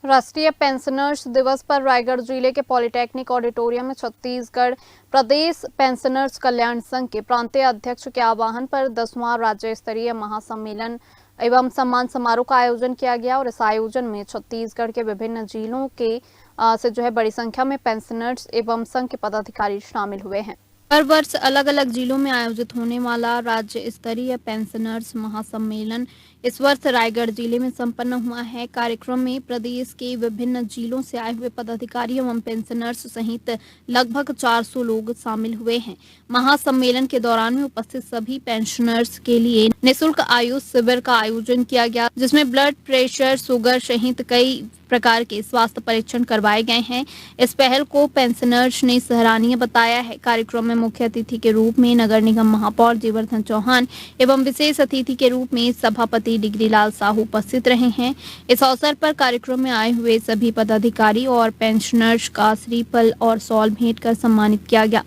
राष्ट्रीय पेंशनर्स दिवस पर रायगढ़ जिले के पॉलिटेक्निक ऑडिटोरियम में छत्तीसगढ़ प्रदेश पेंशनर्स कल्याण संघ के प्रांतीय अध्यक्ष के आह्वान पर 10वां राज्य स्तरीय महासम्मेलन एवं सम्मान समारोह का आयोजन किया गया और इस आयोजन में छत्तीसगढ़ के विभिन्न जिलों के से बड़ी संख्या में पेंशनर्स एवं संघ के पदाधिकारी शामिल हुए हैं। हर वर्ष अलग अलग जिलों में आयोजित होने वाला राज्य स्तरीय पेंशनर्स महासम्मेलन इस वर्ष रायगढ़ जिले में संपन्न हुआ है। कार्यक्रम में प्रदेश के विभिन्न जिलों से आए हुए पदाधिकारी एवं पेंशनर्स सहित लगभग 400 लोग शामिल हुए हैं। महासम्मेलन के दौरान में उपस्थित सभी पेंशनर्स के लिए निःशुल्क आयुष शिविर का आयोजन किया गया, जिसमें ब्लड प्रेशर, शुगर सहित कई प्रकार के स्वास्थ्य परीक्षण करवाए गए हैं। इस पहल को पेंशनर्स ने सराहनीय बताया है। कार्यक्रम में मुख्य अतिथि के रूप में नगर निगम महापौर जीवर्धन चौहान एवं विशेष अतिथि के रूप में सभापति डिग्री लाल साहू उपस्थित रहे हैं। इस अवसर पर कार्यक्रम में आए हुए सभी पदाधिकारी और पेंशनर्स का श्रीफल और शॉल भेंट कर सम्मानित किया गया।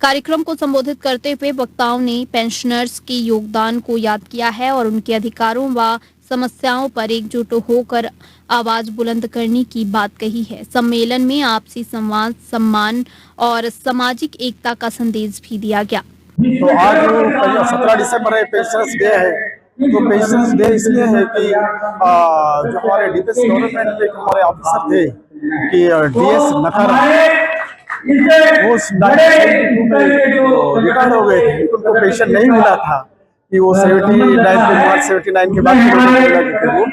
कार्यक्रम को संबोधित करते हुए वक्ताओं ने पेंशनर्स के योगदान को याद किया है और उनके अधिकारों व समस्याओं पर एकजुट होकर आवाज बुलंद करने की बात कही है। सम्मेलन में आपसी संवाद, सम्मान और सामाजिक एकता का संदेश भी दिया गया। तो आज 17 दिसंबर है, पेंशनर्स डे है। तो पेंशनर्स डे इसलिए है कि जो हमारे डीपीएस गवर्नमेंट के हमारे ऑफिसर थे कि डीएस नखर वो 1972 में रिटायर हो गए थे, उनको पेंशन नहीं मिला था कि वो 79 के बाद वो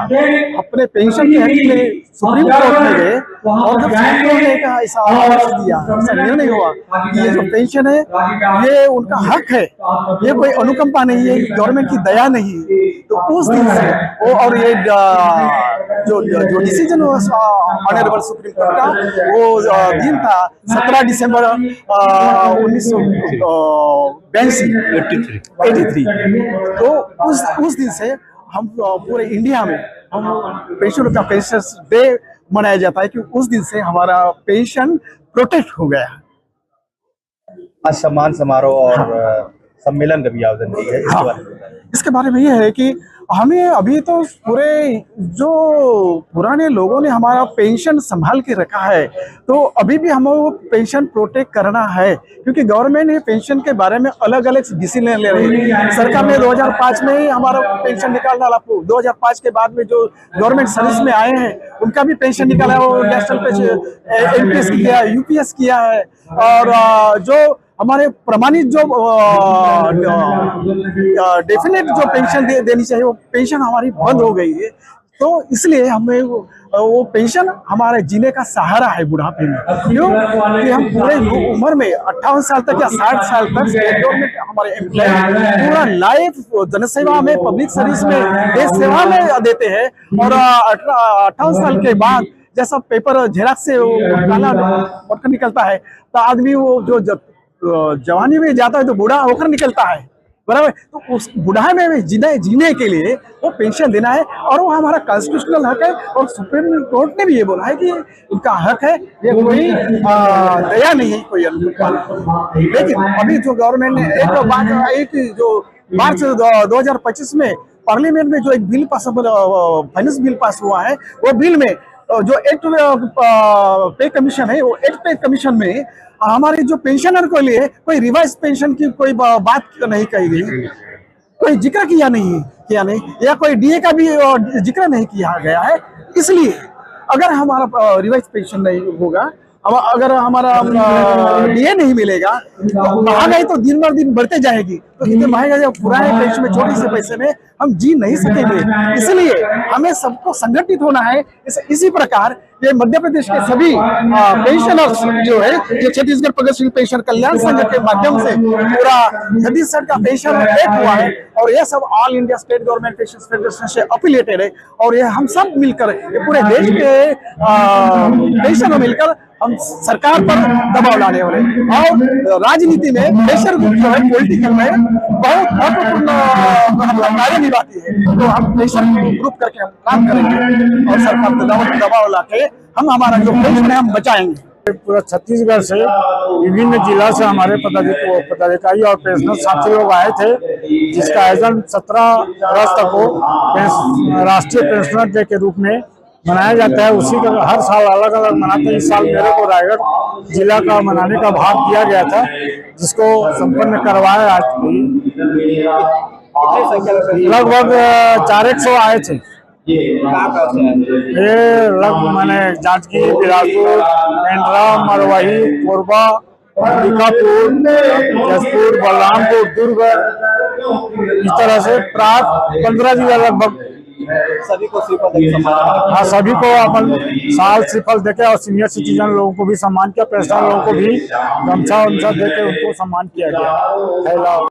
फिर अपने पेंशन के हक के लिए सुप्रीम कोर्ट में गए और जब सुप्रीम कोर्ट ने कहा ऐसा आदेश दिया, ऐसा निर्णय हुआ कि ये जो पेंशन है ये उनका हक है, ये कोई अनुकंपा नहीं है, गवर्नमेंट की दया नहीं है। तो उस दिन से वो और ये जो डिसीजन हुआ ऑनरेबल सुप्रीम कोर्ट का वो दिन था 17 दिसंबर 1983। तो उस दिन से हम पूरे इंडिया में हम पेंशनर्स डे मनाया जाता है कि उस दिन से हमारा पेंशन प्रोटेक्ट हो गया। आज सम्मान समारोह और सम्मेलन का भी आयोजन किया है, इसके बारे में ये है कि हमें अभी तो पूरे जो पुराने लोगों ने हमारा पेंशन संभाल के रखा है, तो अभी भी हमें वो पेंशन प्रोटेक्ट करना है, क्योंकि गवर्नमेंट ने पेंशन के बारे में अलग अलग डिसीजन ले रही है। सरकार ने 2005 में ही हमारा पेंशन निकालना, 2005 के बाद में जो गवर्नमेंट सर्विस में आए हैं उनका भी पेंशन निकाला है, वो नेशनल पेंशन एमपीएस किया है, यूपीएस किया है। और जो हमारे प्रमाणित जो डेफिनेट जो पेंशन देनी चाहिए वो पेंशन हमारी बंद हो गई है। तो इसलिए हमें वो पेंशन हमारे जीने का सहारा है बुढ़ापे में। क्यों कि हम पूरे उम्र में 58 साल तक या 60 साल तक स्टेट गवर्नमेंट हमारे एम्प्लॉय पूरा लाइफ जनसेवा में, पब्लिक सर्विस में, देश सेवा में देते हैं। और 58 साल के बाद जैसा पेपर झेराक्स से काला पटका निकलता है तो आदमी वो जो जवानी में जाता है तो बूढ़ा होकर निकलता है, बराबर। तो उस बुढ़ापे में भी जीने के लिए वो पेंशन देना है और वो हमारा कॉन्स्टिट्यूशनल हक है। और सुप्रीम कोर्ट ने भी ये बोला है कि उनका हक है, ये कोई दया नहीं है, कोई अनुकंपा। लेकिन अभी जो गवर्नमेंट ने एक जो मार्च 2025 में पार्लियामेंट में जो एक bill pass, finance bill pass हुआ है, वो बिल में जो एक्ट पे कमीशन है, वो एक्ट पे कमीशन में हमारे जो पेंशनर को लिए कोई रिवाइज पेंशन की कोई बात नहीं कही गई, कोई जिक्र किया नहीं, या कोई डीए का भी जिक्र नहीं किया गया है। इसलिए अगर हमारा रिवाइज पेंशन नहीं होगा, अगर हमारा डीए नहीं मिलेगा तो महंगाई तो दिन बर दिन बढ़ते जाएगी। तो इतने महंगाई पुराने पेंशन में, छोटे से पैसे में हम जी नहीं सकेंगे। इसलिए हमें सबको संगठित होना है। इसी प्रकार ये मध्य प्रदेश के सभी पेंशनर्स जो है, जो छत्तीसगढ़ प्रगतिशील पेंशन कल्याण संघ के माध्यम से पूरा छत्तीसगढ़ का पेंशन एक हुआ है और ये सब all India state government pension federation से अफिलिएटेड है। और ये हम सब मिलकर ये पूरे देश के पेंशन में मिलकर हम सरकार पर दबाव लाने वाले। और राजनीति में प्रेशर ग्रुप जो है पॉलिटिकल में बहुत महत्वपूर्ण कार्य निभाती है। तो हम प्रेशर ग्रुप करके हम काम करेंगे और सरकार पर दबाव ला के हम हमारा जो पेंशन है हम बचाएंगे। पूरा छत्तीसगढ़ से विभिन्न जिला से हमारे पदाधिकारी और पेंशनर साथी लोग आए थे, जिसका आयोजन 17 अगस्त को राष्ट्रीय पेंशनर डे के रूप में मनाया जाता है। उसी का हर साल अलग अलग मनाते हैं। इस साल मेरे को रायगढ़ जिला का मनाने का भाग दिया गया था, जिसको संपन्न करवाया। आज लगभग 400 आए थे। ये मैंने जांजगीर, बिलासपुर, मेंढरा, मरवाही, कोरबा, अंबिकापुर, जसपुर, बलरामपुर, दुर्ग, इस तरह से प्राप्त 15 जिला लगभग सभी को श्रीफल हाँ, सभी को अपन साल श्रीफल देके और सीनियर सिटीजन लोगों को भी सम्मान किया, पेंशनर लोगों को भी गमछा उमछा देके उनको सम्मान किया गया।